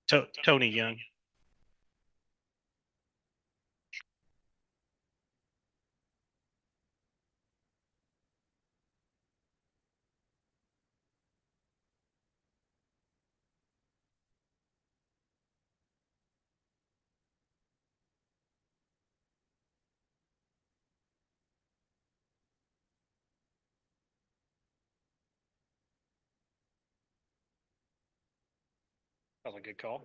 Tony Young. That was a good call.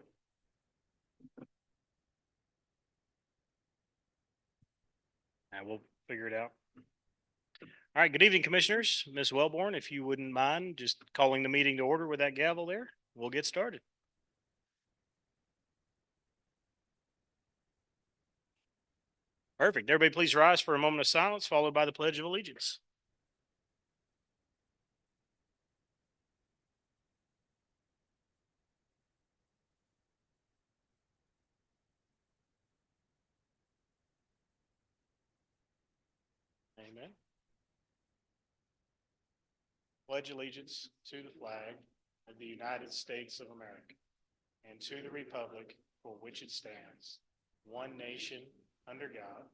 And we'll figure it out. All right. Good evening, commissioners. Ms. Wellborn, if you wouldn't mind just calling the meeting to order with that gavel there, we'll get started. Perfect. Everybody please rise for a moment of silence, followed by the Pledge of Allegiance. Amen. Pledge allegiance to the flag of the United States of America and to the republic for which it stands, one nation, under God,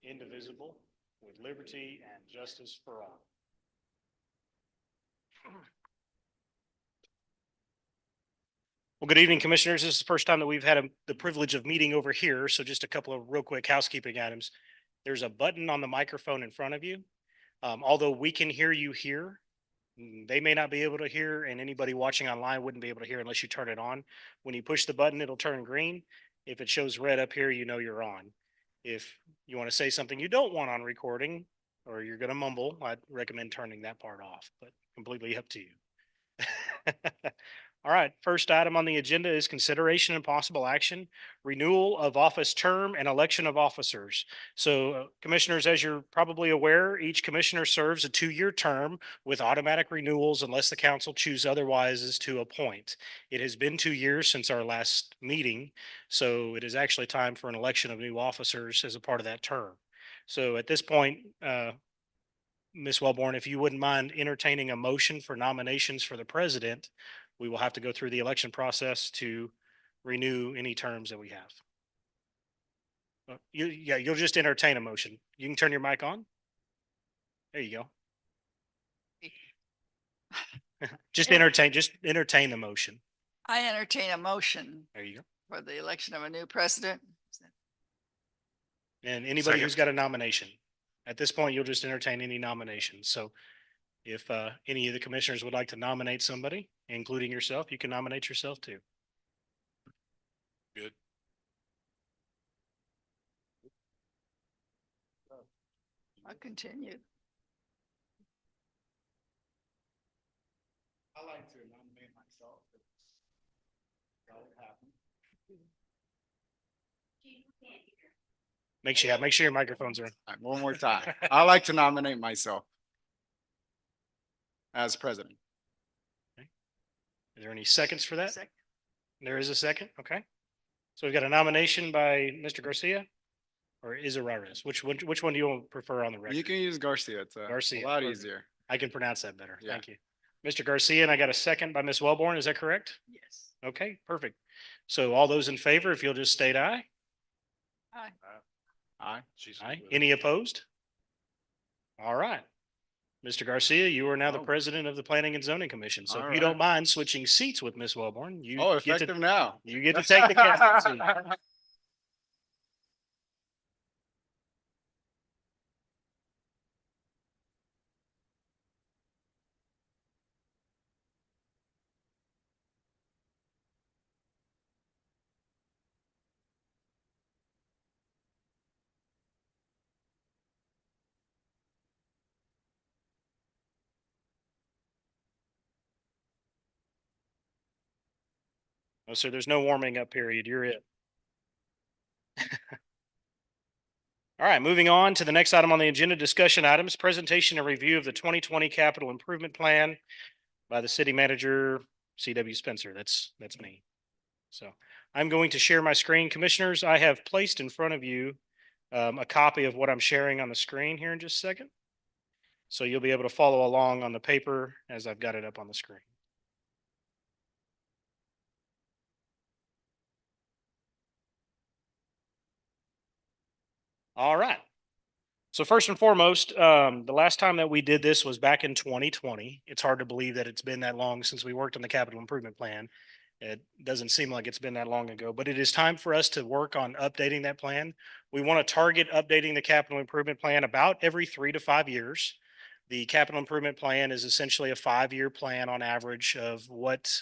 indivisible, with liberty and justice for all. Well, good evening, commissioners. This is the first time that we've had the privilege of meeting over here. So just a couple of real quick housekeeping items. There's a button on the microphone in front of you. Although we can hear you here, they may not be able to hear, and anybody watching online wouldn't be able to hear unless you turn it on. When you push the button, it'll turn green. If it shows red up here, you know you're on. If you want to say something you don't want on recording, or you're going to mumble, I'd recommend turning that part off, but completely up to you. All right, first item on the agenda is consideration and possible action, renewal of office term and election of officers. So commissioners, as you're probably aware, each commissioner serves a 2-year term with automatic renewals unless the council choose otherwise is to appoint. It has been 2 years since our last meeting, so it is actually time for an election of new officers as a part of that term. So at this point, Ms. Wellborn, if you wouldn't mind entertaining a motion for nominations for the president, we will have to go through the election process to renew any terms that we have. You'll just entertain a motion. You can turn your mic on. There you go. Just entertain the motion. I entertain a motion There you go. for the election of a new president. And anybody who's got a nomination. At this point, you'll just entertain any nominations. So if any of the commissioners would like to nominate somebody, including yourself, you can nominate yourself too. Good. I'll continue. I like to nominate myself. Make sure your microphones are on. All right, one more time. I like to nominate myself as president. Are there any seconds for that? Second. There is a second. Okay. So we've got a nomination by Mr. Garcia or Izararez. Which one do you prefer on the record? You can use Garcia. It's Garcia. a lot Perfect. easier. I can pronounce that better. Yeah. Thank you. Mr. Garcia, and I got a second by Ms. Wellborn. Is that correct? Yes. Okay, perfect. So all those in favor, if you'll just state aye. Aye. Aye. Aye. Any opposed? All right. Mr. Garcia, you are now the Oh. president of the Planning and Zoning Commission. So All if you right. don't mind switching seats with Ms. Wellborn, you Oh, get effective to, now. you get to take the captain's seat. Oh, sir, there's no warming up period. You're it. All right, moving on to the next item on the agenda, discussion items, presentation and review of the 2020 capital improvement plan by the city manager, C.W. Spencer. That's me. So I'm going to share my screen. Commissioners, I have placed in front of you a copy of what I'm sharing on the screen here in just a second. So you'll be able to follow along on the paper as I've got it up on the screen. All right. So first and foremost, the last time that we did this was back in 2020. It's hard to believe that it's been that long since we worked on the capital improvement plan. It doesn't seem like it's been that long ago, but it is time for us to work on updating that plan. We want to target updating the capital improvement plan about every 3 to 5 years. The capital improvement plan is essentially a 5-year plan on average of what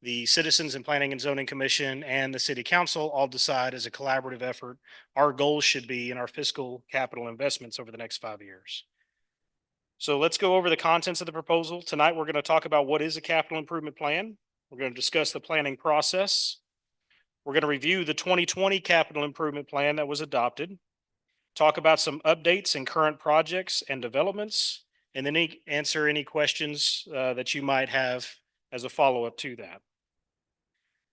the Citizens and Planning and Zoning Commission and the City Council all decide as a collaborative effort our goals should be in our fiscal capital investments over the next 5 years. So let's go over the contents of the proposal. Tonight, we're going to talk about what is a capital improvement plan. We're going to discuss the planning process. We're going to review the 2020 capital improvement plan that was adopted, talk about some updates and current projects and developments, and then answer any questions that you might have as a follow-up to that.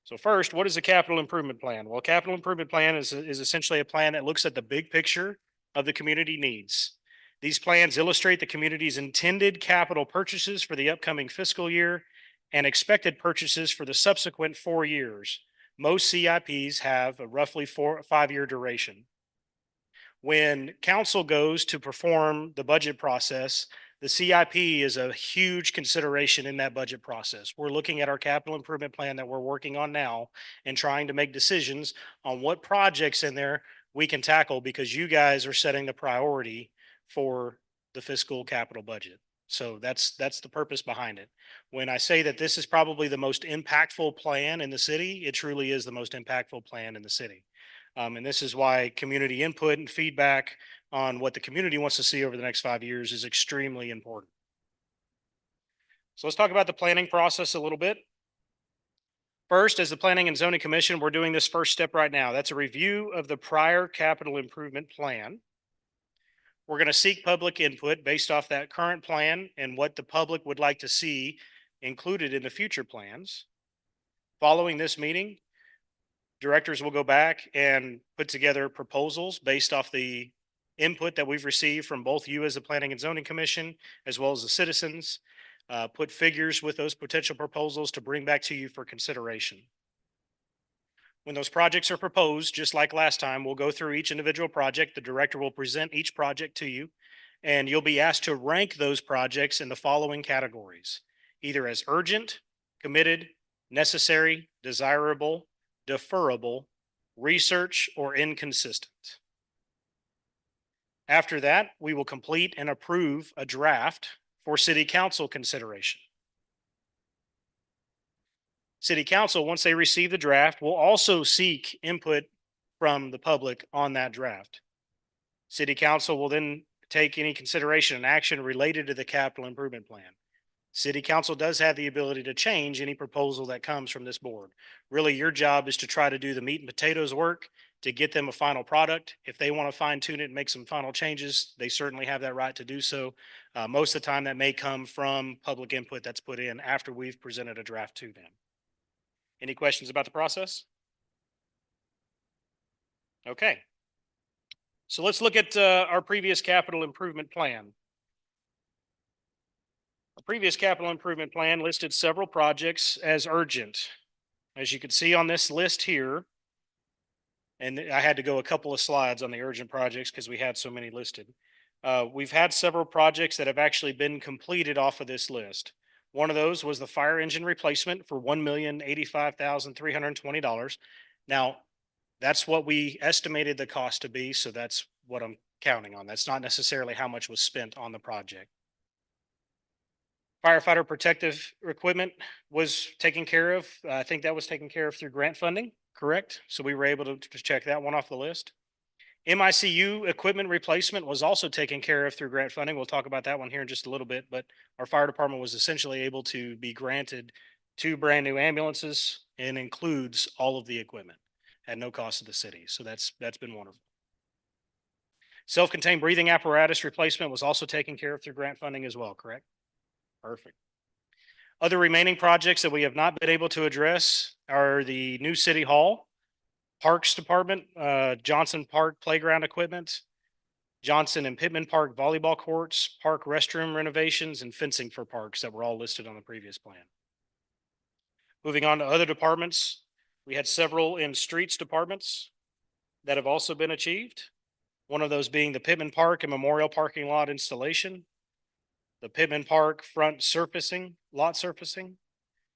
So first, what is a capital improvement plan? Well, a capital improvement plan is essentially a plan that looks at the big picture of the community needs. These plans illustrate the community's intended capital purchases for the upcoming fiscal year and expected purchases for the subsequent 4 years. Most CIPs have a roughly 5-year duration. When council goes to perform the budget process, the CIP is a huge consideration in that budget process. We're looking at our capital improvement plan that we're working on now and trying to make decisions on what projects in there we can tackle because you guys are setting the priority for the fiscal capital budget. So that's the purpose behind it. When I say that this is probably the most impactful plan in the city, it truly is the most impactful plan in the city. And this is why community input and feedback on what the community wants to see over the next 5 years is extremely important. So let's talk about the planning process a little bit. First, as the Planning and Zoning Commission, we're doing this first step right now. That's a review of the prior capital improvement plan. We're going to seek public input based off that current plan and what the public would like to see included in the future plans. Following this meeting, directors will go back and put together proposals based off the input that we've received from both you as the Planning and Zoning Commission, as well as the citizens, put figures with those potential proposals to bring back to you for consideration. When those projects are proposed, just like last time, we'll go through each individual project. The director will present each project to you, and you'll be asked to rank those projects in the following categories, either as urgent, committed, necessary, desirable, deferrable, research, or inconsistent. After that, we will complete and approve a draft for City Council consideration. City Council, once they receive the draft, will also seek input from the public on that draft. City Council will then take any consideration and action related to the capital improvement plan. City Council does have the ability to change any proposal that comes from this board. Really, your job is to try to do the meat and potatoes work to get them a final product. If they want to fine tune it and make some final changes, they certainly have that right to do so. Most of the time that may come from public input that's put in after we've presented a draft to them. Any questions about the process? Okay. So let's look at our previous capital improvement plan. Our previous capital improvement plan listed several projects as urgent. As you can see on this list here, and I had to go a couple of slides on the urgent projects because we had so many listed. We've had several projects that have actually been completed off of this list. One of those was the fire engine replacement for $1,085,320. Now, that's what we estimated the cost to be, so that's what I'm counting on. That's not necessarily how much was spent on the project. Firefighter protective equipment was taken care of. I think that was taken care of through grant funding, correct? So we were able to check that one off the list. MICU equipment replacement was also taken care of through grant funding. We'll talk about that one here in just a little bit, but our fire department was essentially able to be granted 2 brand new ambulances and includes all of the equipment at no cost to the city. So that's been wonderful. Self-contained breathing apparatus replacement was also taken care of through grant funding as well, correct? Perfect. Other remaining projects that we have not been able to address are the new city hall, Parks Department, Johnson Park playground equipment, Johnson and Pittman Park volleyball courts, park restroom renovations, and fencing for parks that were all listed on the previous plan. Moving on to other departments, we had several in streets departments that have also been achieved. One of those being the Pittman Park and Memorial parking lot installation, the Pittman Park front lot surfacing,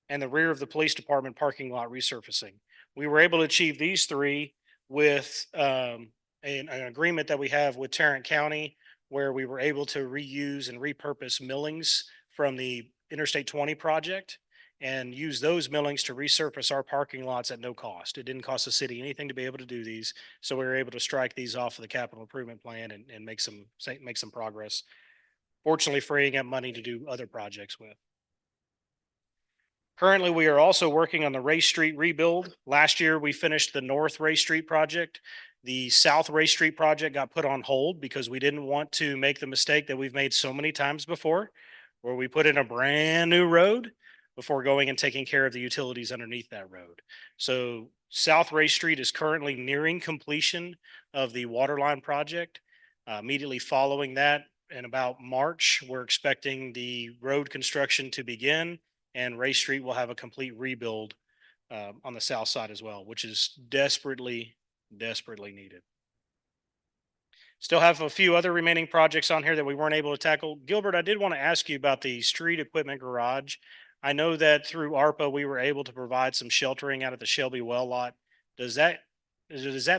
and the rear of the police department parking lot resurfacing. We were able to achieve these three with an agreement that we have with Tarrant County, where we were able to reuse and repurpose millings from the Interstate 20 project and use those millings to resurface our parking lots at no cost. It didn't cost the city anything to be able to do these. So we were able to strike these off of the capital improvement plan and make some progress. Fortunately, freeing up money to do other projects with. Currently, we are also working on the Ray Street rebuild. Last year, we finished the North Ray Street project. The South Ray Street project got put on hold because we didn't want to make the mistake that we've made so many times before, where we put in a brand new road before going and taking care of the utilities underneath that road. So South Ray Street is currently nearing completion of the waterline project. Immediately following that, in about March, we're expecting the road construction to begin, and Ray Street will have a complete rebuild on the south side as well, which is desperately needed. Still have a few other remaining projects on here that we weren't able to tackle. Gilbert, I did want to ask you about the street equipment garage. I know that through ARPA, we were able to provide some sheltering out of the Shelby well lot. Does that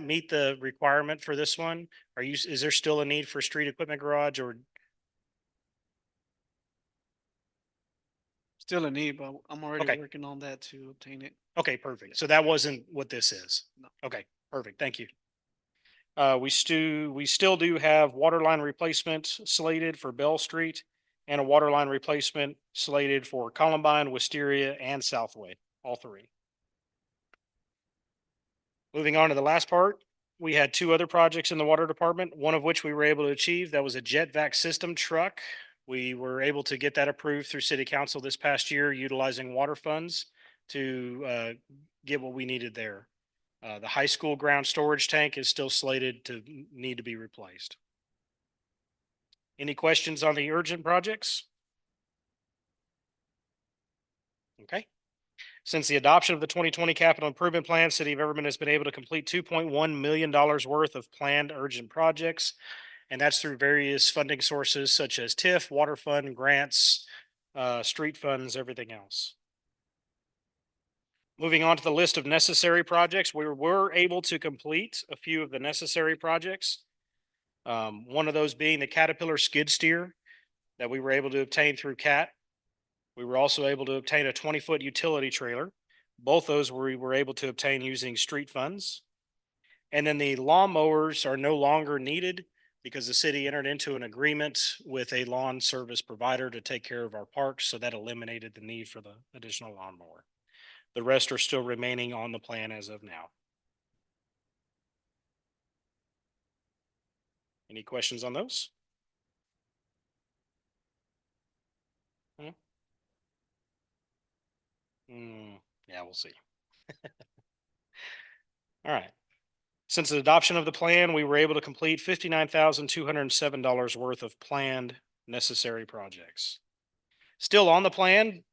meet the requirement for this one? Is there still a need for street equipment garage, or Still a need, but I'm already Okay. working on that to obtain it. Okay, perfect. So that wasn't what this is. No. Okay, perfect. Thank you. We still do have water line replacement slated for Bell Street and a water line replacement slated for Columbine, Wisteria, and Southway, all three. Moving on to the last part, we had two other projects in the water department, one of which we were able to achieve. That was a jet vac system truck. We were able to get that approved through city council this past year, utilizing water funds to get what we needed there. The high school ground storage tank is still slated to need to be replaced. Any questions on the urgent projects? Okay. Since the adoption of the 2020 capital improvement plan, City of Everman has been able to complete $2.1 million worth of planned urgent projects. And that's through various funding sources such as TIF, water fund, grants, street funds, everything else. Moving on to the list of necessary projects, we were able to complete a few of the necessary projects. One of those being the Caterpillar skid steer that we were able to obtain through CAT. We were also able to obtain a 20-foot utility trailer. Both those we were able to obtain using street funds. And then the lawnmowers are no longer needed because the city entered into an agreement with a lawn service provider to take care of our parks. So that eliminated the need for the additional lawnmower. The rest are still remaining on the plan as of now. Any questions on those? Yeah, we'll see. All right. Since the adoption of the plan, we were able to complete $59,207 worth of planned necessary projects. Still on the plan,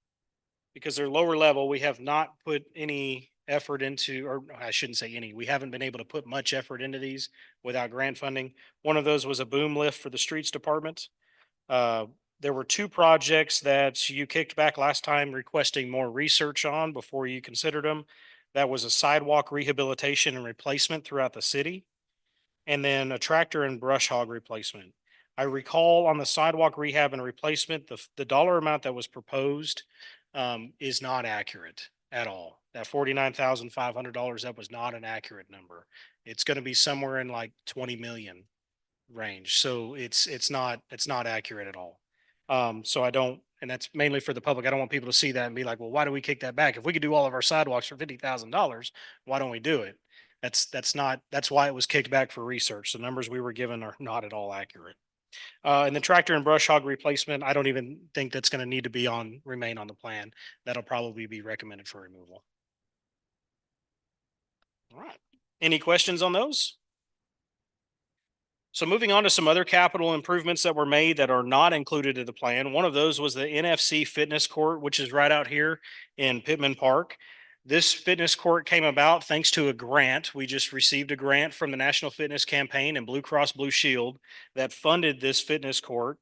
because they're lower level, we have not put any effort into, or I shouldn't say any, we haven't been able to put much effort into these without grant funding. One of those was a boom lift for the streets department. There were two projects that you kicked back last time requesting more research on before you considered them. That was a sidewalk rehabilitation and replacement throughout the city, and then a tractor and brush hog replacement. I recall on the sidewalk rehab and replacement, the dollar amount that was proposed is not accurate at all. That $49,500, that was not an accurate number. It's going to be somewhere in like 20 million range. So it's not accurate at all. So I don't, and that's mainly for the public. I don't want people to see that and be like, well, why do we kick that back? If we could do all of our sidewalks for $50,000, why don't we do it? That's why it was kicked back for research. The numbers we were given are not at all accurate. And the tractor and brush hog replacement, I don't even think that's going to need to remain on the plan. That'll probably be recommended for removal. All right. Any questions on those? So moving on to some other capital improvements that were made that are not included in the plan. One of those was the NFC Fitness Court, which is right out here in Pittman Park. This fitness court came about thanks to a grant. We just received a grant from the National Fitness Campaign and Blue Cross Blue Shield that funded this fitness court.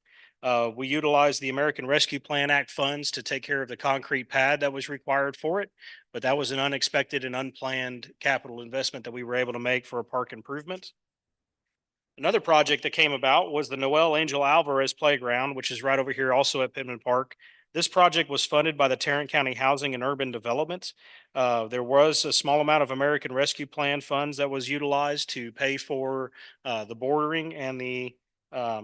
We utilized the American Rescue Plan Act funds to take care of the concrete pad that was required for it, but that was an unexpected and unplanned capital investment that we were able to make for a park improvement. Another project that came about was the Noel Angel Alvarez Playground, which is right over here also at Pittman Park. This project was funded by the Tarrant County Housing and Urban Development. There was a small amount of American Rescue Plan funds that was utilized to pay for the bordering and the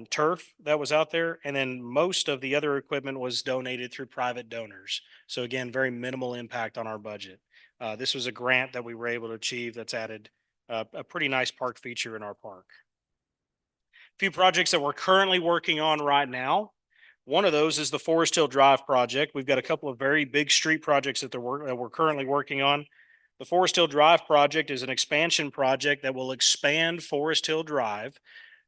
turf that was out there. And then most of the other equipment was donated through private donors. So again, very minimal impact on our budget. This was a grant that we were able to achieve that's added a pretty nice park feature in our park. Few projects that we're currently working on right now. One of those is the Forest Hill Drive project. We've got a couple of very big street projects that we're currently working on. The Forest Hill Drive project is an expansion project that will expand Forest Hill Drive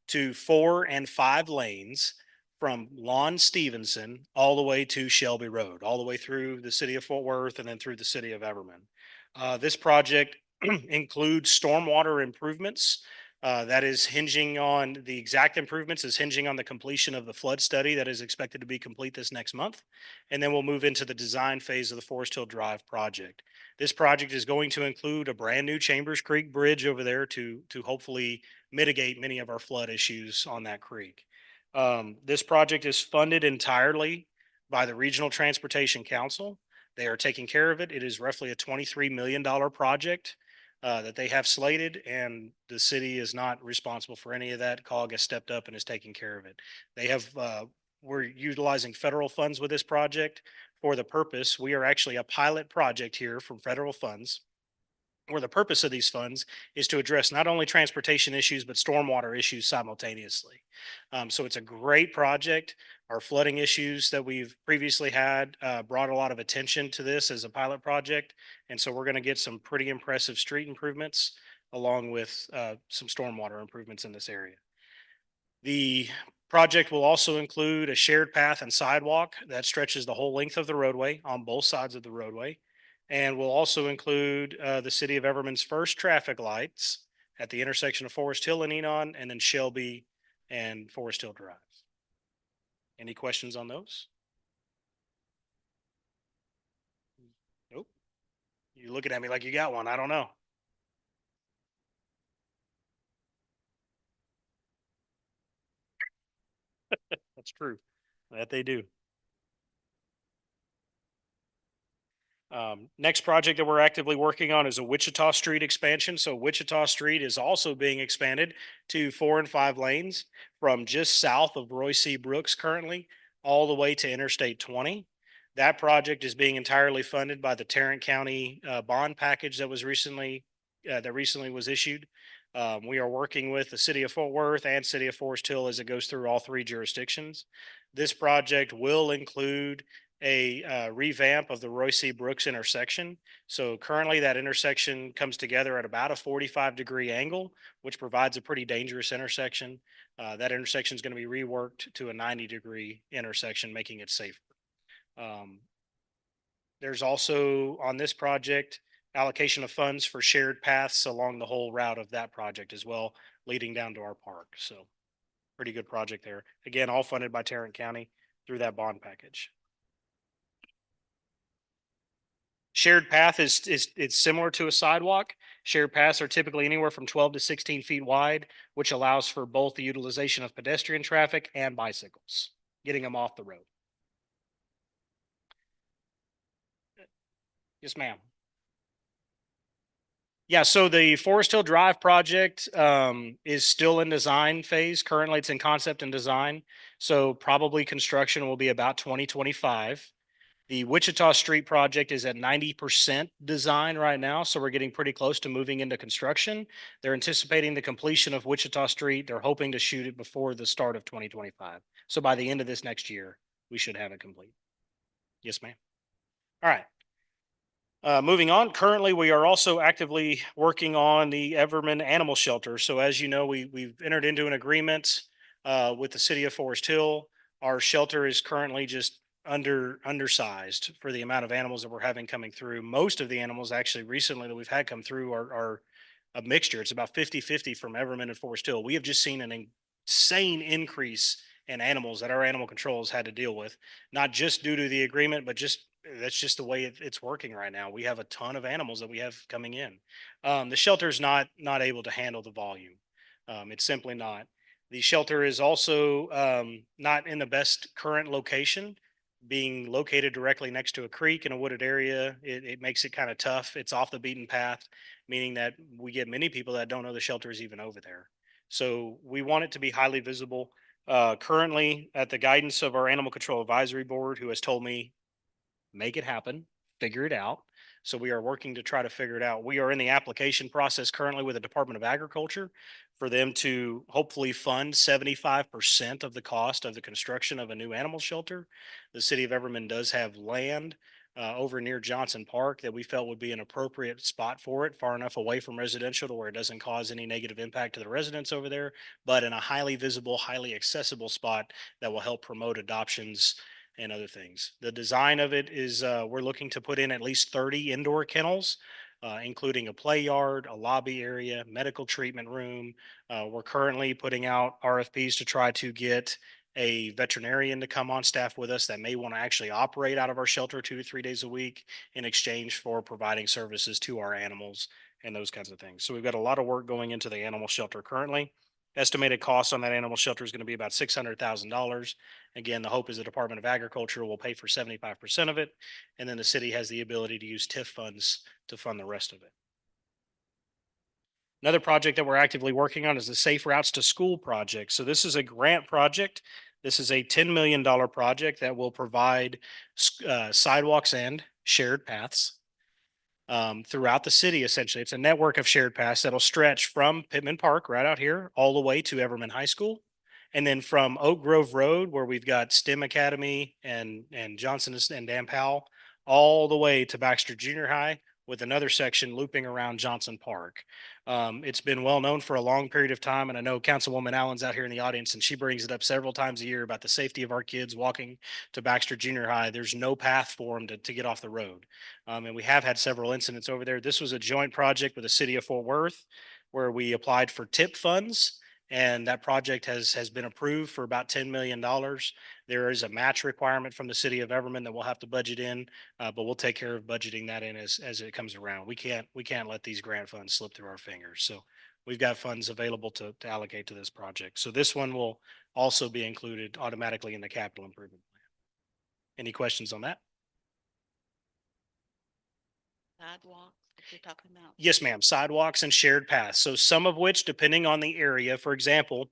to 4 and 5 lanes from Lon Stevenson all the way to Shelby Road, all the way through the city of Fort Worth and then through the city of Everman. This project includes stormwater improvements. That is hinging on the exact improvements is hinging on the completion of the flood study that is expected to be complete this next month. And then we'll move into the design phase of the Forest Hill Drive project. This project is going to include a brand new Chambers Creek Bridge over there to hopefully mitigate many of our flood issues on that creek. This project is funded entirely by the Regional Transportation Council. They are taking care of it. It is roughly a $23 million project that they have slated, and the city is not responsible for any of that. COG has stepped up and is taking care of it. They have, we're utilizing federal funds with this project for the purpose. We are actually a pilot project here from federal funds, where the purpose of these funds is to address not only transportation issues, but stormwater issues simultaneously. So it's a great project. Our flooding issues that we've previously had brought a lot of attention to this as a pilot project. And so we're going to get some pretty impressive street improvements along with some stormwater improvements in this area. The project will also include a shared path and sidewalk that stretches the whole length of the roadway on both sides of the roadway. And will also include the city of Everman's first traffic lights at the intersection of Forest Hill and Enon, and then Shelby and Forest Hill Drive. Any questions on those? Nope. You're looking at me like you got one. I don't know. That's true. That they do. Next project that we're actively working on is a Wichita Street expansion. So Wichita Street is also being expanded to 4 and 5 lanes from just south of Roy C. Brooks currently all the way to Interstate 20. That project is being entirely funded by the Tarrant County bond package that was recently was issued. We are working with the city of Fort Worth and city of Forest Hill as it goes through all 3 jurisdictions. This project will include a revamp of the Roy C. Brooks intersection. So currently that intersection comes together at about a 45-degree angle, which provides a pretty dangerous intersection. That intersection is going to be reworked to a 90-degree intersection, making it safer. There's also on this project allocation of funds for shared paths along the whole route of that project as well, leading down to our park. So pretty good project there. Again, all funded by Tarrant County through that bond package. Shared path is it's similar to a sidewalk. Shared paths are typically anywhere from 12 to 16 feet wide, which allows for both the utilization of pedestrian traffic and bicycles, getting them off the road. Yes, ma'am. Yeah, so the Forest Hill Drive project is still in design phase. Currently, it's in concept and design. So probably construction will be about 2025. The Wichita Street project is at 90% design right now, so we're getting pretty close to moving into construction. They're anticipating the completion of Wichita Street. They're hoping to shoot it before the start of 2025. So by the end of this next year, we should have it complete. Yes, ma'am. All right. Moving on, currently we are also actively working on the Everman Animal Shelter. So as you know, we've entered into an agreement with the city of Forest Hill. Our shelter is currently just undersized for the amount of animals that we're having coming through. Most of the animals actually recently that we've had come through are a mixture. It's about 50-50 from Everman and Forest Hill. We have just seen an insane increase in animals that our animal controls had to deal with, not just due to the agreement, but just that's just the way it's working right now. We have a ton of animals that we have coming in. The shelter's not able to handle the volume. It's simply not. The shelter is also not in the best current location, being located directly next to a creek in a wooded area. It makes it kind of tough. It's off the beaten path, meaning that we get many people that don't know the shelter is even over there. So we want it to be highly visible. Currently, at the guidance of our Animal Control Advisory Board, who has told me, make it happen, figure it out. So we are working to try to figure it out. We are in the application process currently with the Department of Agriculture for them to hopefully fund 75% of the cost of the construction of a new animal shelter. The city of Everman does have land over near Johnson Park that we felt would be an appropriate spot for it, far enough away from residential to where it doesn't cause any negative impact to the residents over there, but in a highly visible, highly accessible spot that will help promote adoptions and other things. The design of it is we're looking to put in at least 30 indoor kennels, including a play yard, a lobby area, medical treatment room. We're currently putting out RFPs to try to get a veterinarian to come on staff with us that may want to actually operate out of our shelter 2 to 3 days a week in exchange for providing services to our animals and those kinds of things. So we've got a lot of work going into the animal shelter currently. Estimated cost on that animal shelter is going to be about $600,000. Again, the hope is the Department of Agriculture will pay for 75% of it, and then the city has the ability to use TIF funds to fund the rest of it. Another project that we're actively working on is the Safe Routes to School project. So this is a grant project. This is a $10 million project that will provide sidewalks and shared paths throughout the city. Essentially, it's a network of shared paths that'll stretch from Pittman Park right out here all the way to Everman High School. And then from Oak Grove Road, where we've got STEM Academy and Johnson and Dan Powell, all the way to Baxter Junior High, with another section looping around Johnson Park. It's been well known for a long period of time, and I know Councilwoman Allen's out here in the audience, and she brings it up several times a year about the safety of our kids walking to Baxter Junior High. There's no path for them to get off the road. And we have had several incidents over there. This was a joint project with the city of Fort Worth where we applied for TIP funds, and that project has been approved for about $10 million. There is a match requirement from the city of Everman that we'll have to budget in, but we'll take care of budgeting that in as it comes around. We can't let these grant funds slip through our fingers. So we've got funds available to allocate to this project. So this one will also be included automatically in the capital improvement plan. Any questions on that? Sidewalks that you're talking about? Yes, ma'am. Sidewalks and shared paths. So some of which, depending on the area, for example,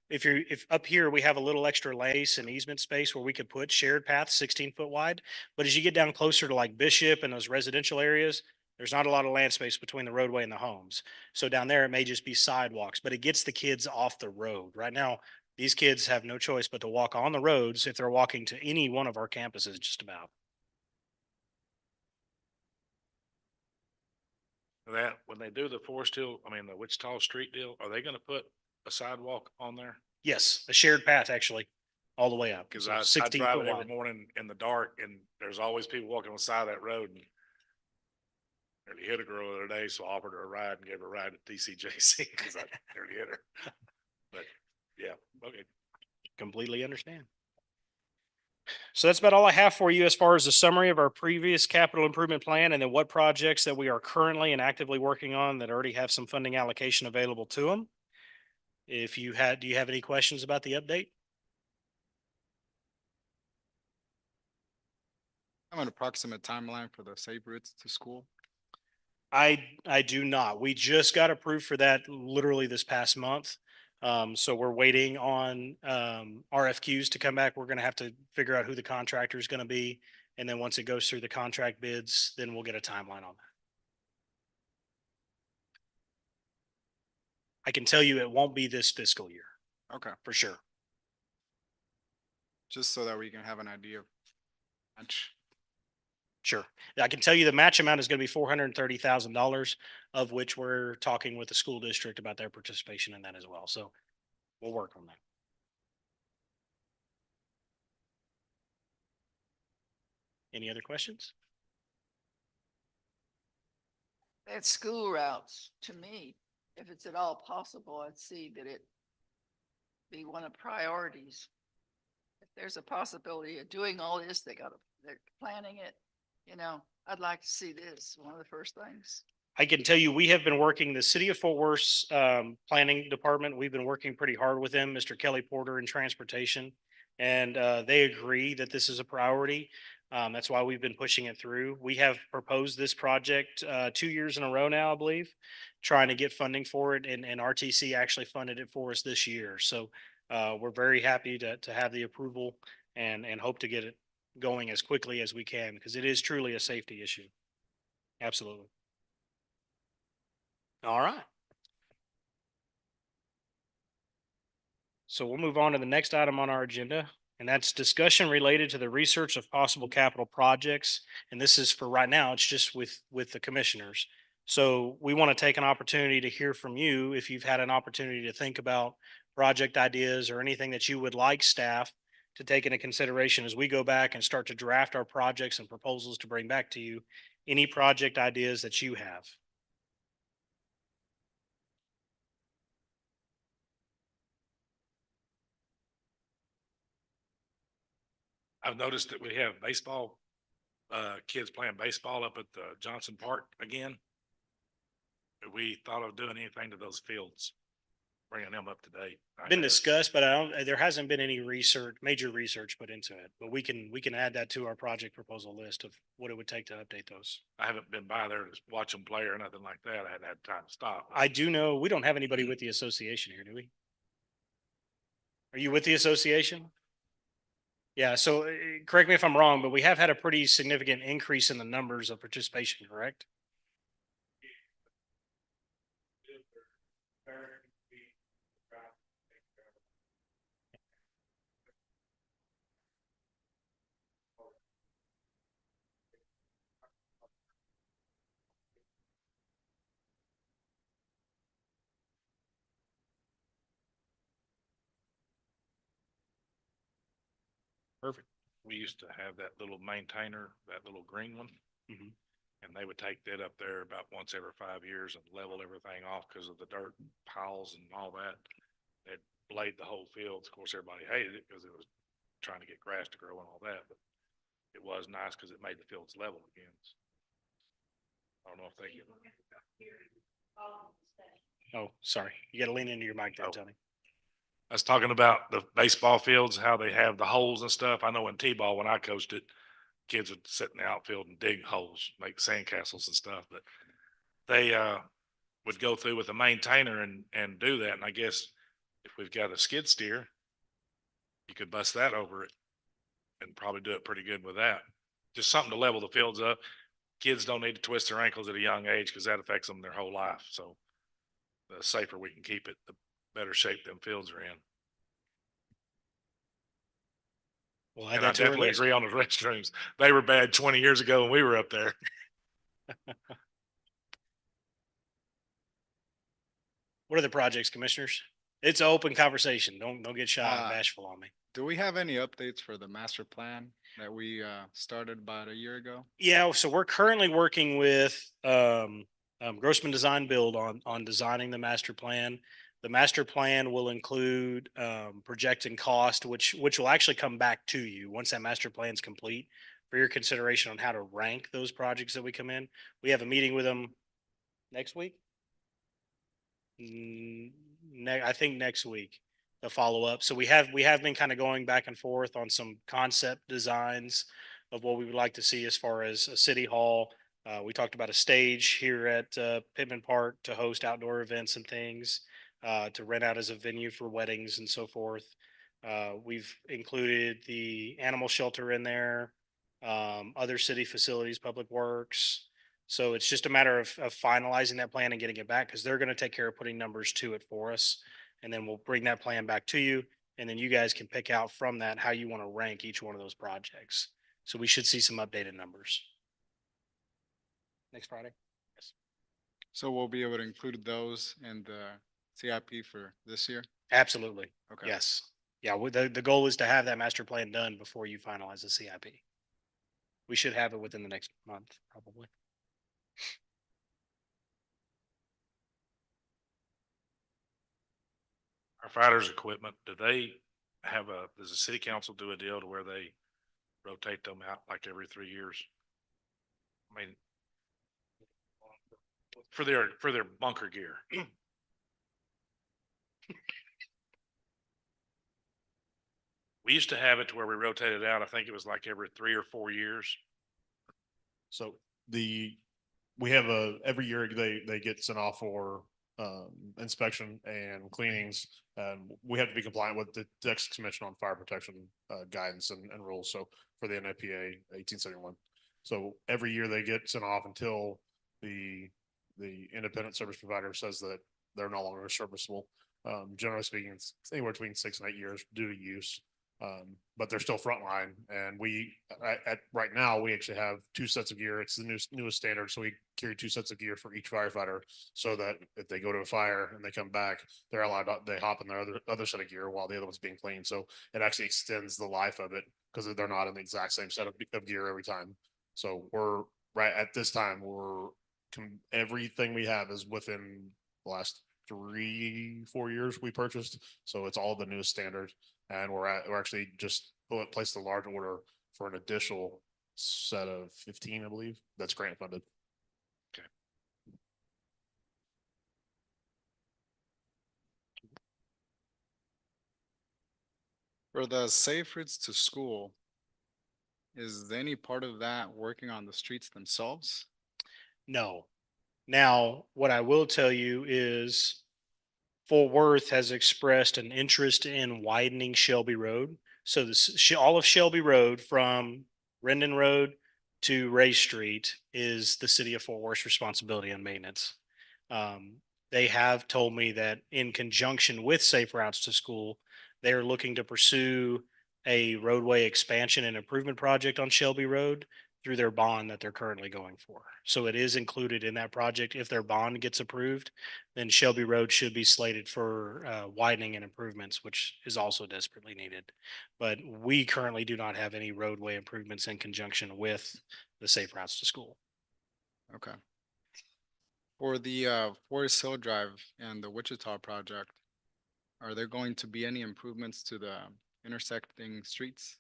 if up here we have a little extra lace and easement space where we could put shared paths 16-foot wide, but as you get down closer to like Bishop and those residential areas, there's not a lot of land space between the roadway and the homes. So down there, it may just be sidewalks, but it gets the kids off the road. Right now, these kids have no choice but to walk on the roads if they're walking to any one of our campuses, just about. That, when they do the Forest Hill, the Wichita Street deal, are they gonna put a sidewalk on there? Yes, a shared path actually, all the way up. Cause So I 16 drive foot it every wide. morning in the dark and there's always people walking on the side of that road and nearly hit a girl the other day, so I offered her a ride and gave her a ride at DCJC because I nearly hit her. But yeah, okay. Completely understand. So that's about all I have for you as far as the summary of our previous capital improvement plan and then what projects that we are currently and actively working on that already have some funding allocation available to them. Do you have any questions about the update? Have an approximate timeline for the Safe Routes to School? I do not. We just got approved for that literally this past month. So we're waiting on RFQs to come back. We're going to have to figure out who the contractor is going to be. And then once it goes through the contract bids, then we'll get a timeline on that. I can tell you it won't be this fiscal year Okay, for sure. just so that we can have an idea of much. Sure. I can tell you the match amount is going to be $430,000, of which we're talking with the school district about their participation in that as well. So we'll work on that. Any other questions? That school routes, to me, if it's at all possible, I'd see that it be one of priorities. If there's a possibility of doing all this, they're planning it, I'd like to see this, one of the first things. I can tell you, we have been working, the city of Fort Worth's planning department, we've been working pretty hard with them, Mr. Kelly Porter in transportation. And they agree that this is a priority. That's why we've been pushing it through. We have proposed this project 2 years in a row now, I believe, trying to get funding for it. And RTC actually funded it for us this year. So we're very happy to have the approval and hope to get it going as quickly as we can because it is truly a safety issue. Absolutely. All right. So we'll move on to the next item on our agenda, and that's discussion related to the research of possible capital projects. And this is for right now, it's just with the commissioners. So we want to take an opportunity to hear from you if you've had an opportunity to think about project ideas or anything that you would like staff to take into consideration as we go back and start to draft our projects and proposals to bring back to you. Any project ideas that you have. I've noticed that we have baseball, kids playing baseball up at the Johnson Park again. Have we thought of doing anything to those fields, bringing them up to date? Been discussed, but there hasn't been any major research put into it, but we can add that to our project proposal list of what it would take to update those. I haven't been by there to watch them play or nothing like that. I hadn't had time to stop. I do know, we don't have anybody with the association here, do we? Are you with the association? Yeah, so correct me if I'm wrong, but we have had a pretty significant increase in the numbers of participation, correct? Perfect. We used to have that little maintainer, that little green one. Mhm. And they would take that up there about once every 5 years and level everything off because of the dirt piles and all that. They'd blade the whole field. Of course, everybody hated it because it was trying to get grass to grow and all that, but it was nice because it made the fields level again. I don't know if they can. Oh, sorry. You got to lean into your mic there, Oh. Tony. I was talking about the baseball fields, how they have the holes and stuff. I know in T-ball, when I coached it, kids would sit in the outfield and dig holes, make sandcastles and stuff, but they, would go through with a maintainer and do that. And I guess if we've got a skid steer, you could bust that over it and probably do it pretty good with that. Just something to level the fields up. Kids don't need to twist their ankles at a young age because that affects them their whole life. So the safer we can keep it, the better shape them fields are in. Well, And I definitely agree on the restrooms. They were bad 20 years ago when we were up there. What are the projects, commissioners? It's an open conversation. Don't get shy and bashful on me. Do we have any updates for the master plan that we started about a year ago? Yeah, so we're currently working with Grossman Design Build on designing the master plan. The master plan will include projecting cost, which will actually come back to you once that master plan is complete for your consideration on how to rank those projects that we come in. We have a meeting with them next week. I think next week, the follow up. So we have been kind of going back and forth on some concept designs of what we would like to see as far as a city hall. We talked about a stage here at Pittman Park to host outdoor events and things, to rent out as a venue for weddings and so forth. We've included the animal shelter in there, other city facilities, public works. So it's just a matter of finalizing that plan and getting it back because they're going to take care of putting numbers to it for us. And then we'll bring that plan back to you. And then you guys can pick out from that how you want to rank each one of those projects. So we should see some updated numbers. Next Friday. Yes. So we'll be able to include those in the CIP for this year? Absolutely. Okay. Yes. Yeah. The goal is to have that master plan done before you finalize the CIP. We should have it within the next month, probably. Our fighters equipment, do they have does the city council do a deal to where they rotate them out like every 3 years? I mean, for their bunker gear. We used to have it to where we rotated out. I think it was like every 3 or 4 years. So we have every year they get sent off for inspection and cleanings. We have to be compliant with the Texas Commission on Fire Protection guidance and rules. So for the NFPA 1871. So every year they get sent off until the independent service provider says that they're no longer serviceable. Generally speaking, it's anywhere between 6 and 8 years due to use. But they're still frontline, and right now we actually have 2 sets of gear. It's the newest standard, so we carry 2 sets of gear for each firefighter, so that if they go to a fire and they come back, they're allowed they hop in their other set of gear while the other one's being cleaned. So it actually extends the life of it because they're not in the exact same set of gear every time. So we're right at this time everything we have is within the last 3-4 years we purchased, so it's all the newest standard. And we're actually just placed a large order for an additional set of 15, I believe, that's grant funded. For the safe routes to school, is any part of that working on the streets themselves? No. Now, what I will tell you is Fort Worth has expressed an interest in widening Shelby Road. So all of Shelby Road from Rendon Road to Ray Street is the city of Fort Worth's responsibility and maintenance. They have told me that in conjunction with Safe Routes to School, they are looking to pursue a roadway expansion and improvement project on Shelby Road through their bond that they're currently going for. So it is included in that project. If their bond gets approved, then Shelby Road should be slated for widening and improvements, which is also desperately needed. But we currently do not have any roadway improvements in conjunction with the Safe Routes to School. Okay. For the Forest Hill Drive and the Wichita project, are there going to be any improvements to the intersecting streets?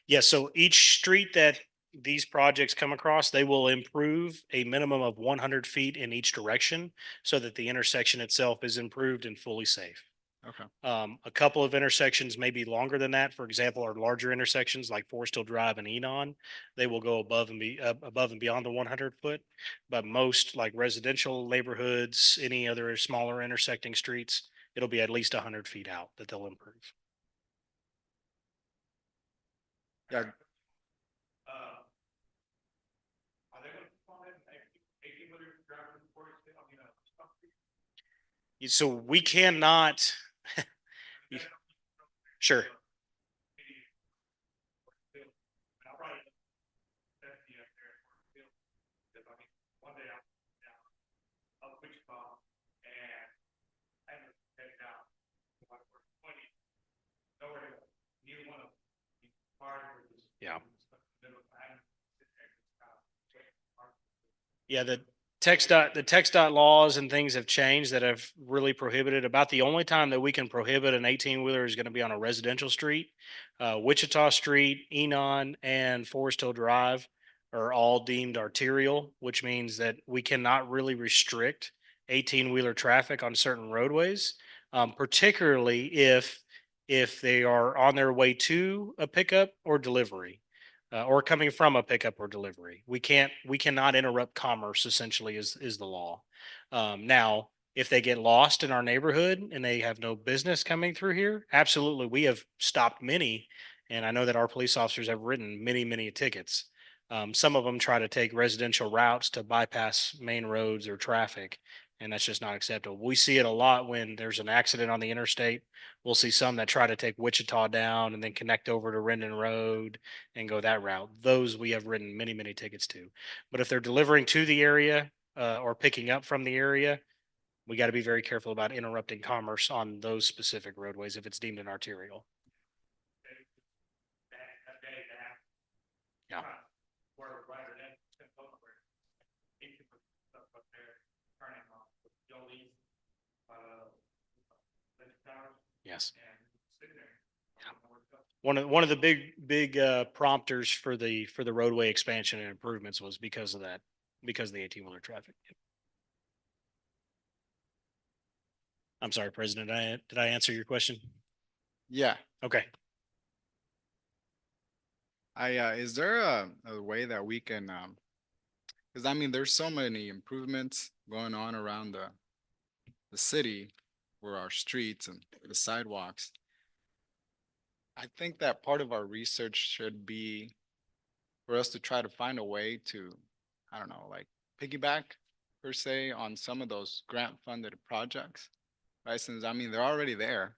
Yes, so each street that these projects come across, they will improve a minimum of 100 feet in each direction so that the intersection itself is improved and fully safe. Okay. A couple of intersections may be longer than that. For example, our larger intersections like Forest Hill Drive and Enon, they will go above and beyond the 100 foot. But most like residential neighborhoods, any other smaller intersecting streets, it'll be at least 100 feet out that they'll improve. Yeah. So we cannot. Sure. Yeah. Yeah, the text dot laws and things have changed that have really prohibited. About the only time that we can prohibit an 18-wheeler is going to be on a residential street. Wichita Street, Enon, and Forest Hill Drive are all deemed arterial, which means that we cannot really restrict 18-wheeler traffic on certain roadways, particularly if they are on their way to a pickup or delivery. Or coming from a pickup or delivery. We cannot interrupt commerce essentially is the law. Now, if they get lost in our neighborhood and they have no business coming through here, absolutely. We have stopped many, and I know that our police officers have written many tickets. Some of them try to take residential routes to bypass main roads or traffic, and that's just not acceptable. We see it a lot when there's an accident on the interstate. We'll see some that try to take Wichita down and then connect over to Rendon Road and go that route. Those we have written many tickets to. But if they're delivering to the area or picking up from the area, we got to be very careful about interrupting commerce on those specific roadways if it's deemed an arterial. Yeah. Yes. One of the big prompters for the roadway expansion and improvements was because of that, because of the 18-wheeler traffic. I'm sorry, President, did I answer your question? Yeah, Okay. is there a way that we can, cause I mean, there's so many improvements going on around the city for our streets and the sidewalks. I think that part of our research should be for us to try to find a way to, I don't know, like piggyback per se on some of those grant funded projects. Right, since I mean, they're already there.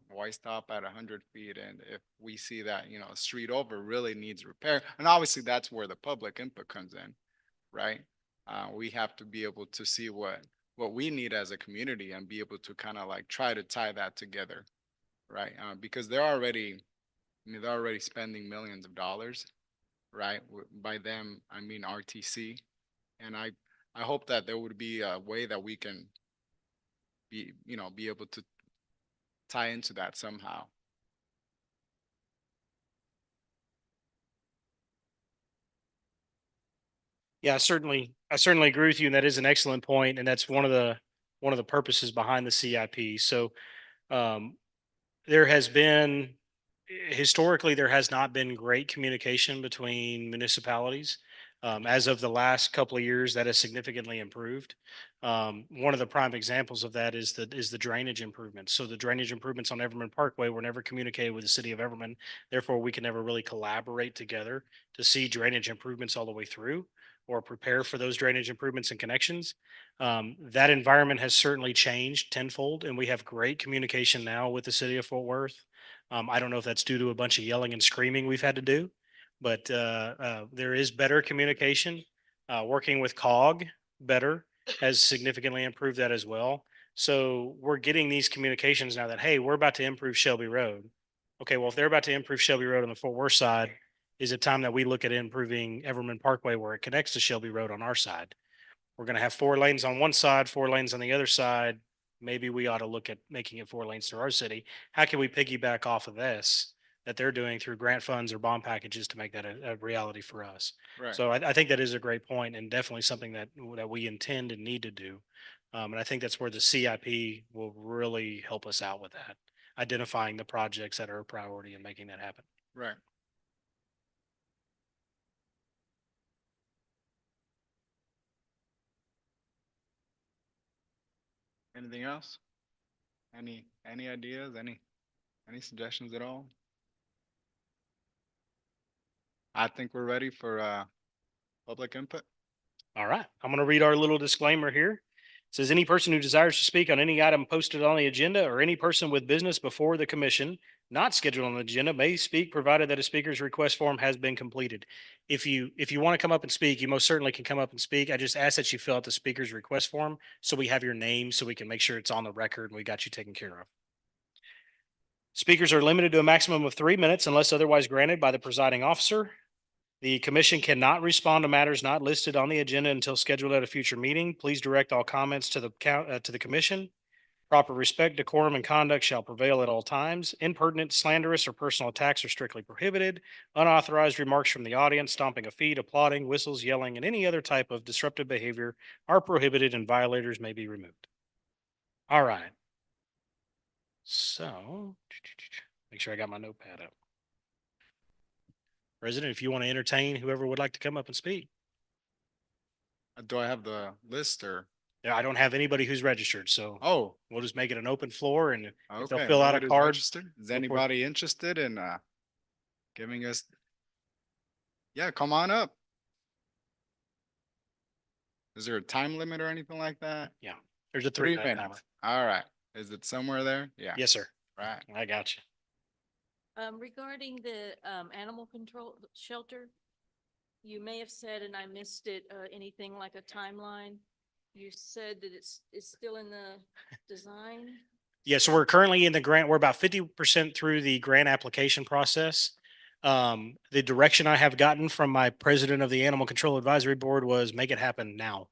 Why stop at 100 feet? And if we see that, you know, a street over really needs repair, and obviously that's where the public input comes in, right? We have to be able to see what we need as a community and be able to kind of like try to tie that together, right? Because they're already, I mean, they're already spending millions of dollars, right? By them, I mean RTC, and I hope that there would be a way that we can be able to tie into that somehow. Yeah, I certainly agree with you, and that is an excellent point, and that's one of the purposes behind the CIP. So, um, there has been historically there has not been great communication between municipalities. As of the last couple of years, that has significantly improved. One of the prime examples of that is the drainage improvements. So the drainage improvements on Everman Parkway were never communicated with the city of Everman. Therefore, we can never really collaborate together to see drainage improvements all the way through or prepare for those drainage improvements and connections. That environment has certainly changed tenfold, and we have great communication now with the city of Fort Worth. I don't know if that's due to a bunch of yelling and screaming we've had to do, but there is better communication. Working with COG better has significantly improved that as well. So we're getting these communications now that, hey, we're about to improve Shelby Road. Okay, well, if they're about to improve Shelby Road on the Fort Worth side, is it time that we look at improving Everman Parkway where it connects to Shelby Road on our side? We're going to have 4 lanes on one side, 4 lanes on the other side. Maybe we ought to look at making it 4 lanes through our city. How can we piggyback off of this that they're doing through grant funds or bond packages to make that a reality for us? Right. So I think that is a great point and definitely something that we intend and need to do. And I think that's where the CIP will really help us out with that, identifying the projects that are a priority and making that happen. Right. Anything else? Any ideas? Any suggestions at all? I think we're ready for public input. All right, I'm going to read our little disclaimer here. It says any person who desires to speak on any item posted on the agenda or any person with business before the commission not scheduled on the agenda may speak provided that a speaker's request form has been completed. If you want to come up and speak, you most certainly can come up and speak. I just ask that you fill out the speaker's request form so we have your name so we can make sure it's on the record and we got you taken care of. Speakers are limited to a maximum of 3 minutes unless otherwise granted by the presiding officer. The commission cannot respond to matters not listed on the agenda until scheduled at a future meeting. Please direct all comments to the commission. Proper respect, decorum, and conduct shall prevail at all times. Impertinent, slanderous, or personal attacks are strictly prohibited. Unauthorized remarks from the audience, stomping of feet, applauding, whistles, yelling, and any other type of disruptive behavior are prohibited and violators may be removed. All right. So, make sure I got my notepad up. President, if you want to entertain whoever would like to come up and speak. Do I have the list or? Yeah, I don't have anybody who's registered, so Oh, we'll just make it an open floor and if they'll okay. fill out a nobody's card. registered? Is for it. anybody interested in giving us? Yeah, come on up. Is there a time limit or anything like that? Yeah, there's a 3 3 minute timer. minutes. All right. Is it somewhere there? Yeah. Yes, sir. Right. I got you. Regarding the animal control shelter, you may have said, and I missed it, anything like a timeline. You said that it's still in the design. Yeah, so we're currently in the grant. We're about 50% through the grant application process. The direction I have gotten from my president of the Animal Control Advisory Board was make it happen now.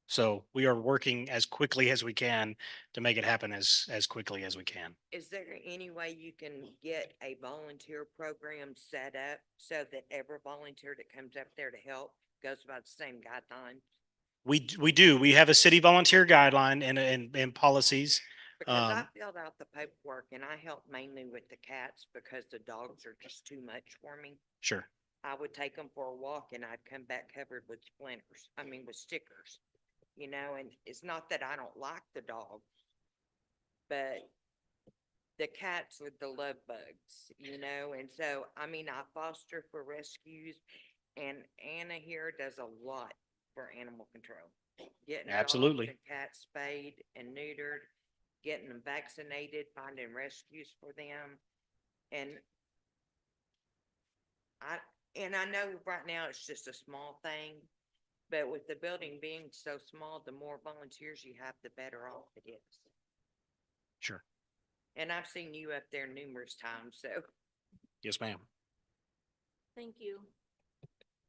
So we are working as quickly as we can to make it happen as quickly as we can. Is there any way you can get a volunteer program set up so that every volunteer that comes up there to help goes by the same guideline? We do. We have a city volunteer guideline and policies. Because I Um, filled out the paperwork and I help mainly with the cats because the dogs are just too much for me. Sure. I would take them for a walk and I'd come back covered with splinters, with stickers, and it's not that I don't like the dog, but the cats with the love bugs, and so, I foster for rescues and Anna here does a lot for animal control. Getting dogs Absolutely. and cats spayed and neutered, getting them vaccinated, finding rescues for them. And I know right now it's just a small thing, but with the building being so small, the more volunteers you have, the better off it is. Sure. And I've seen you up there numerous times, so. Yes, ma'am. Thank you.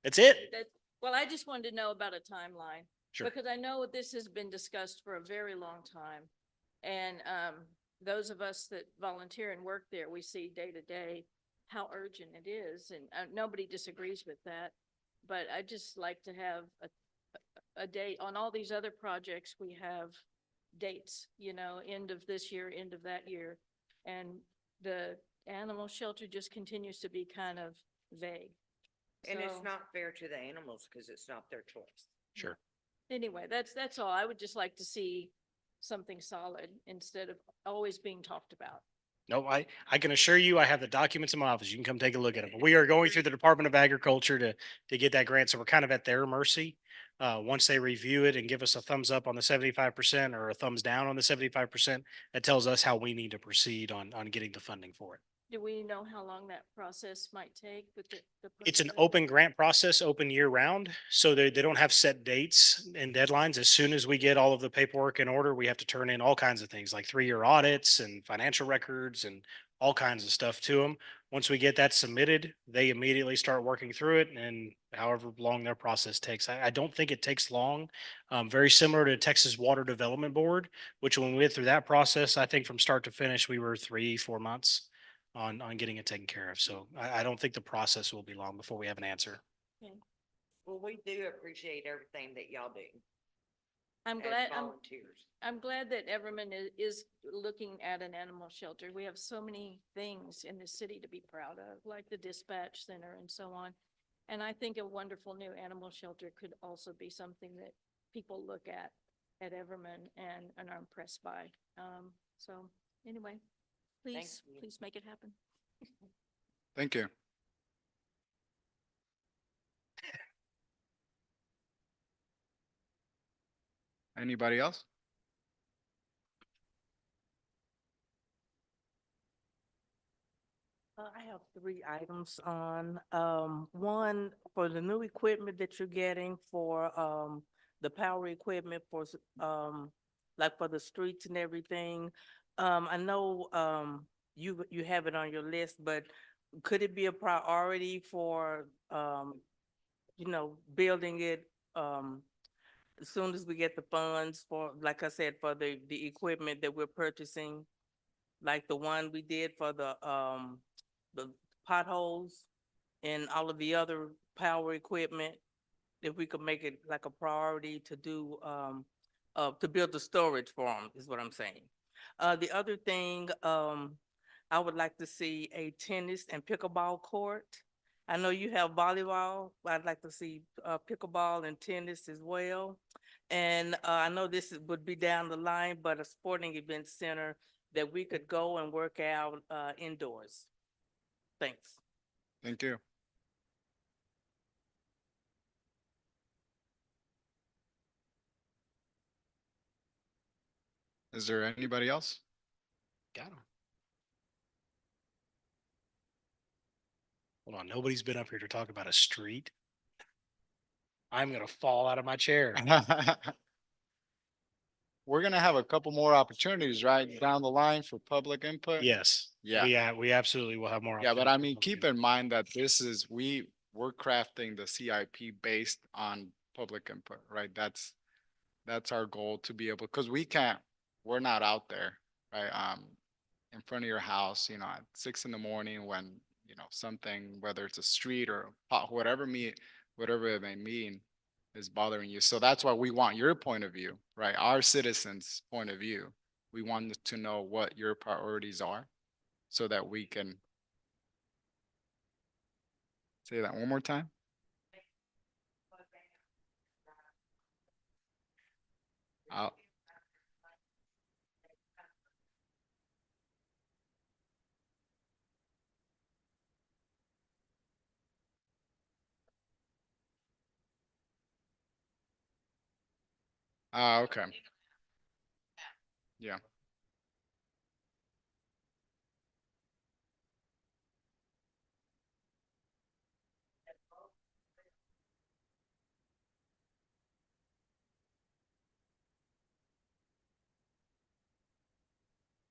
That's it. That, well, I just wanted to know about a timeline. Sure. Because I know this has been discussed for a very long time. And those of us that volunteer and work there, we see day to day how urgent it is. And nobody disagrees with that. But I just like to have a date on all these other projects. We have dates, end of this year, end of that year. And the animal shelter just continues to be kind of vague. And it's So- not fair to the animals because it's not their choice. Sure. Anyway, that's all. I would just like to see something solid instead of always being talked about. No, I can assure you, I have the documents in my office. You can come take a look at them. But we are going through the Department of Agriculture to get that grant. So we're kind of at their mercy. Once they review it and give us a thumbs up on the 75% or a thumbs down on the 75%, that tells us how we need to proceed on getting the funding for it. Do we know how long that process might take with the? It's an personnel? open grant process, open year round. So they don't have set dates and deadlines. As soon as we get all of the paperwork in order, we have to turn in all kinds of things like 3-year audits and financial records and all kinds of stuff to them. Once we get that submitted, they immediately start working through it and however long their process takes. I don't think it takes long. Very similar to Texas Water Development Board, which when we went through that process, I think from start to finish, we were 3-4 months on getting it taken care of. So I don't think the process will be long before we have an answer. Well, we do appreciate everything that y'all do I'm as glad, volunteers. I'm glad that Everman is looking at an animal shelter. We have so many things in the city to be proud of, like the dispatch center and so on. And I think a wonderful new animal shelter could also be something that people look at Everman and are impressed by. So anyway, please, you. please make it happen. Thank you. Anybody else? I have 3 items on, one for the new equipment that you're getting for, the power equipment for, like for the streets and everything. I know, you have it on your list, but could it be a priority for, building it, as soon as we get the funds for, like I said, for the equipment that we're purchasing? Like the one we did for the potholes and all of the other power equipment, if we could make it like a priority to do, to build the storage for them, is what I'm saying. The other thing, I would like to see a tennis and pickleball court. I know you have volleyball, but I'd like to see, pickleball and tennis as well. And, I know would be down the line, but a sporting event center that we could go and work out, indoors. Thanks. Thank you. Is there anybody else? Got them. Hold on. Nobody's been up here to talk about a street. I'm going to fall out of my chair. We're gonna have a couple more opportunities, right, down the line for public input? Yes. Yeah. We absolutely will have more. Yeah, but I opportunities mean, for keep public in mind that we're crafting the CIP based on public input, right? that's our goal to be able, because we're not out there, right? In front of your house, at 6 in the morning when, something, whether it's a street or whatever it may mean is bothering you. So that's why we want your point of view, right? Our citizens' point of view. We want to know what your priorities are so that we can say that one more time. Uh, okay. Yeah.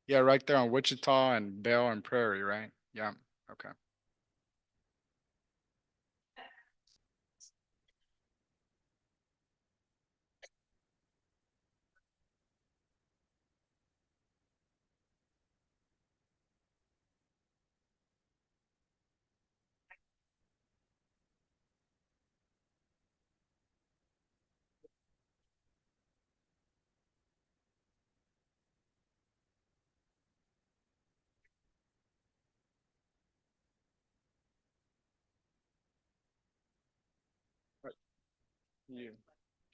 Yeah, right there on Wichita and Bell and Prairie, right? Yeah. Okay. You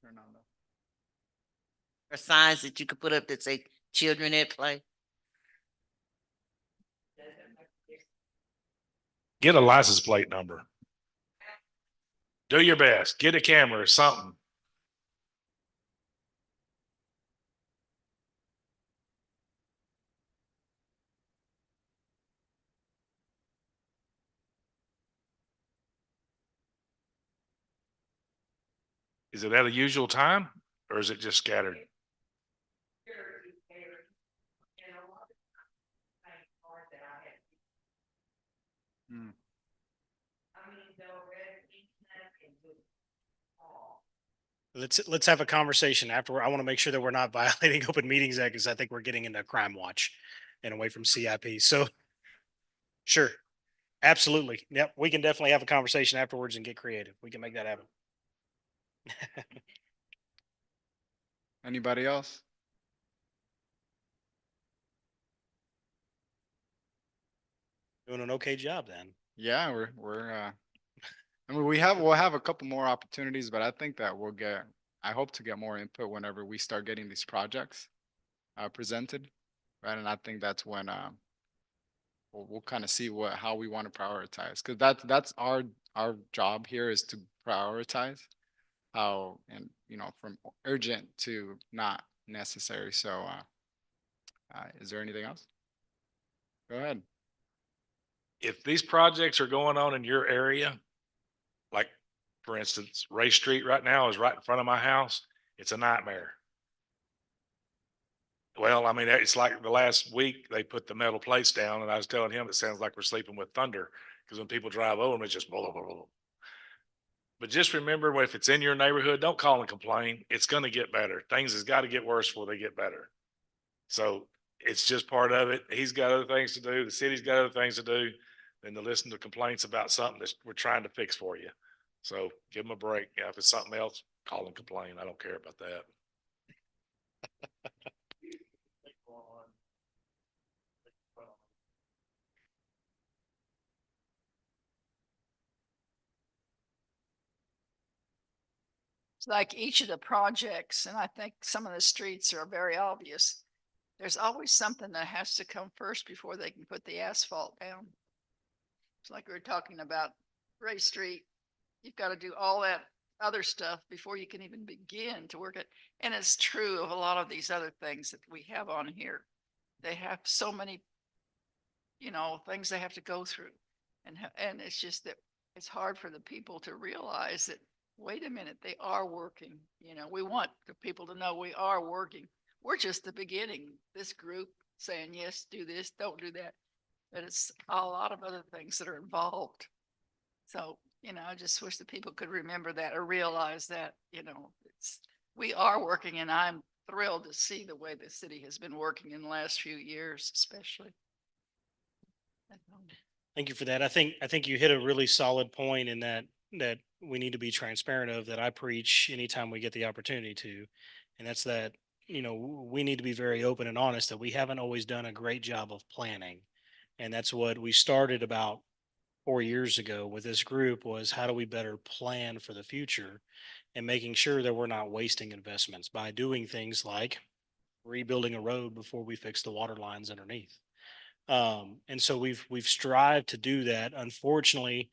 turn on the. Or signs that you could put up that say children at play? Get a license plate number. Do your best. Get a camera or something. Is it at a usual time or is it just scattered? Mm. Let's have a conversation afterward. I want to make sure that we're not violating Open Meetings Act because I think we're getting into Crime Watch and away from CIP. So sure. Absolutely. Yep. We can definitely have a conversation afterwards and get creative. We can make that happen. Anybody else? Doing an okay job then. Yeah, I mean, we'll have a couple more opportunities, but I think that I hope to get more input whenever we start getting these projects presented, right? And I think that's when we'll kind of see how we want to prioritize, because that's our job here is to prioritize how, and from urgent to not necessary. So is there anything else? Go ahead. If these projects are going on in your area, like for instance, Ray Street right now is right in front of my house. It's a nightmare. Well, I mean, it's like the last week they put the metal plates down and I was telling him it sounds like we're sleeping with thunder because when people drive over them, it's just blah, blah, blah, blah. But just remember, if it's in your neighborhood, don't call and complain. It's going to get better. Things has got to get worse before they get better. So it's just part of it. He's got other things to do. The city's got other things to do than to listen to complaints about something that we're trying to fix for you. So give them a break. Yeah, if it's something else, call and complain. I don't care about that. It's like each of the projects, and I think some of the streets are very obvious. There's always something that has to come first before they can put the asphalt down. It's like we were talking about Ray Street. You've got to do all that other stuff before you can even begin to work it. And it's true of a lot of these other things that we have on here. They have so many, things they have to go through. And it's just that it's hard for the people to realize that, wait a minute, they are working. We want the people to know we are working. We're just the beginning. This group saying, yes, do this, don't do that. But it's a lot of other things that are involved. So, I just wish that people could remember that or realize that, it's we are working, and I'm thrilled to see the way the city has been working in the last few years, especially. Thank you for that. I think you hit a really solid point in that we need to be transparent of that I preach anytime we get the opportunity to. And that's that, we need to be very open and honest that we haven't always done a great job of planning. And that's what we started about 4 years ago with this group was how do we better plan for the future and making sure that we're not wasting investments by doing things like rebuilding a road before we fix the water lines underneath. And so we've strived to do that. Unfortunately,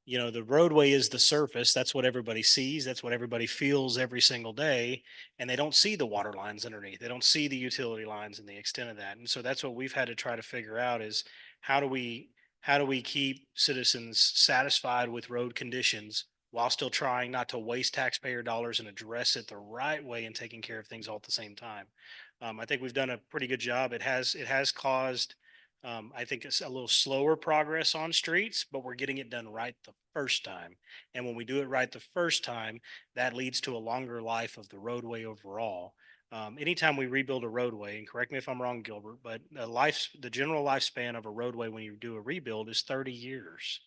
the roadway is the surface. That's what everybody sees. That's what everybody feels every single day. And they don't see the water lines underneath. They don't see the utility lines and the extent of that. And so that's what we've had to try to figure out is how do we how do we keep citizens satisfied with road conditions while still trying not to waste taxpayer dollars and address it the right way and taking care of things all at the same time. I think we've done a pretty good job. It has caused I think it's a little slower progress on streets, but we're getting it done right the first time. And when we do it right the first time, that leads to a longer life of the roadway overall. Anytime we rebuild a roadway, and correct me if I'm wrong, Gilbert, but the general lifespan of a roadway when you do a rebuild is 30 years.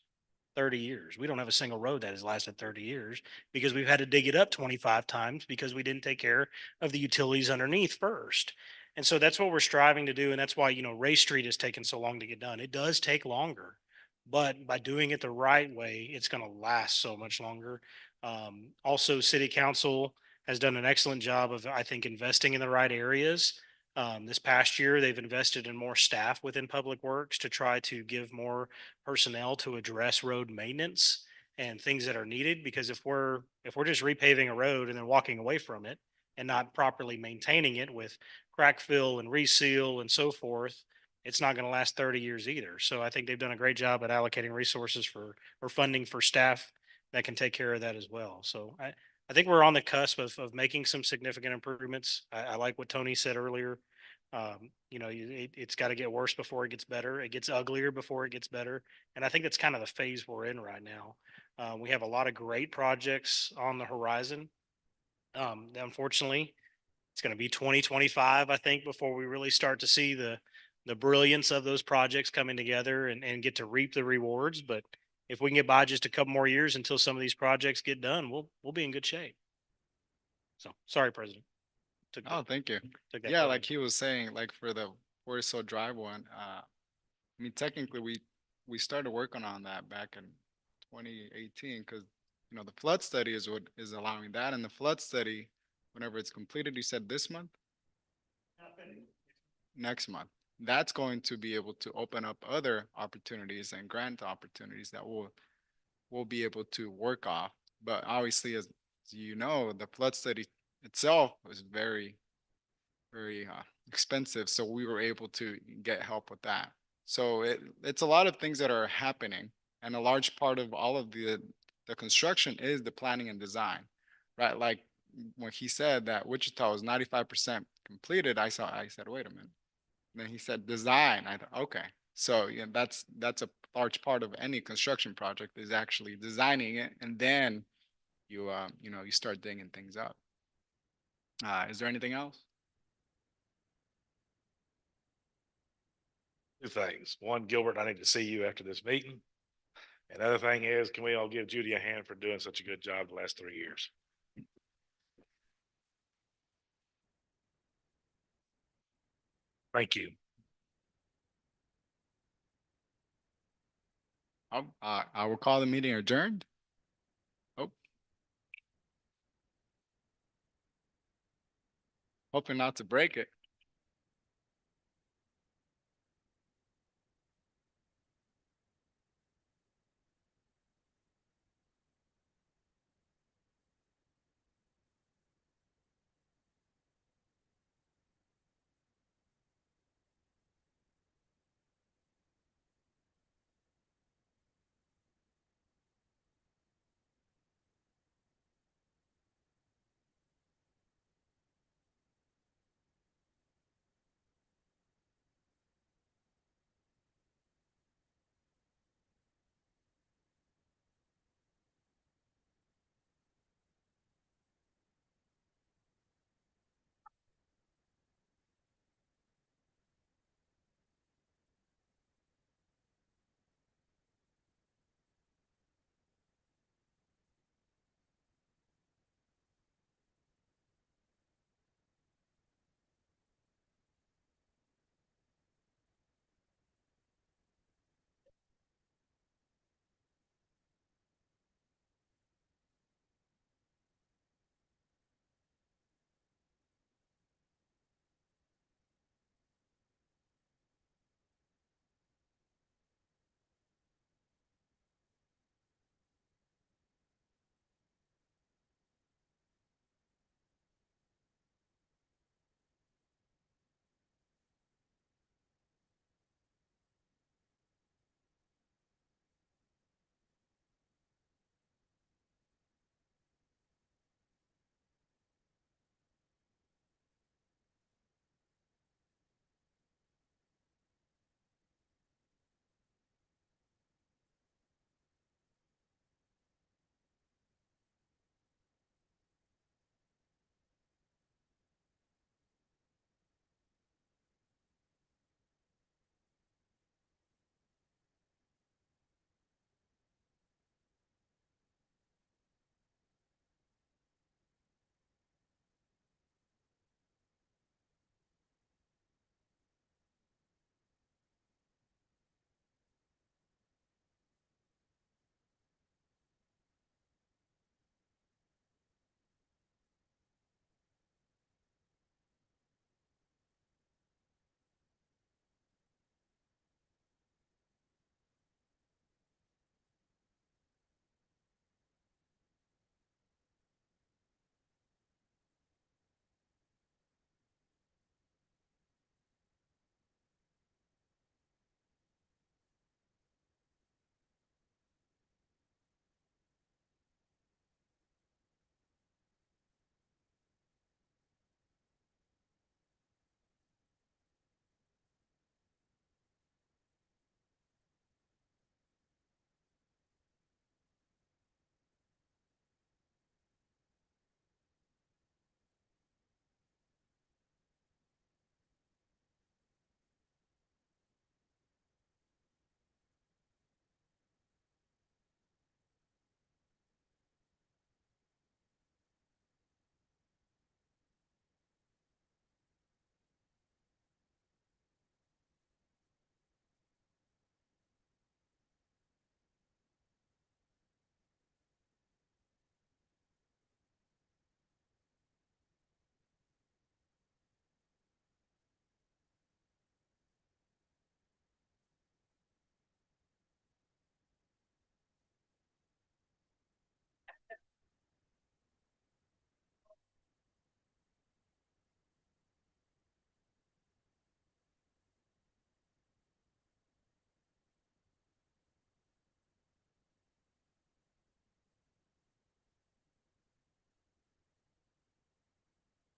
30 years. We don't have a single road that has lasted 30 years because we've had to dig it up 25 times because we didn't take care of the utilities underneath first. And so that's what we're striving to do. And that's why, Ray Street has taken so long to get done. It does take longer, but by doing it the right way, it's going to last so much longer. Also, City Council has done an excellent job of, I think, investing in the right areas. This past year, they've invested in more staff within Public Works to try to give more personnel to address road maintenance and things that are needed. Because if we're just repaving a road and then walking away from it and not properly maintaining it with crack fill and reseal and so forth, it's not going to last 30 years either. So I think they've done a great job at allocating resources or funding for staff that can take care of that as well. So I think we're on the cusp of making some significant improvements. I like what Tony said earlier. It's got to get worse before it gets better. It gets uglier before it gets better. And I think that's kind of the phase we're in right now. We have a lot of great projects on the horizon. Unfortunately, it's going to be 2025, I think, before we really start to see the brilliance of those projects coming together and get to reap the rewards. But if we can get by just a couple more years until some of these projects get done, we'll be in good shape. So sorry, President. Oh, thank you. took that Yeah, from like you. he was saying, like for the Forest Hill Drive one, I mean, technically we started working on that back in 2018 because the flood study is what is allowing that, and the flood study, whenever it's completed, you said this month, next month, that's going to be able to open up other opportunities and grant opportunities that we'll be able to work off. But obviously, as the flood study itself was very, very expensive, so we were able to get help with that. So it's a lot of things that are happening, and a large part of all of the construction is the planning and design, right? Like when he said that Wichita was 95% completed, I said, wait a minute. And then he said design. I thought, okay. So yeah, that's a large part of any construction project is actually designing it, and then you start digging things up. Is there anything else? Two things. One, Gilbert, I need to see you after this meeting. And the other thing is, can we all give Judy a hand for doing such a good job the last 3 years? Thank you. I will call the meeting adjourned. Oh. Hoping not to break it.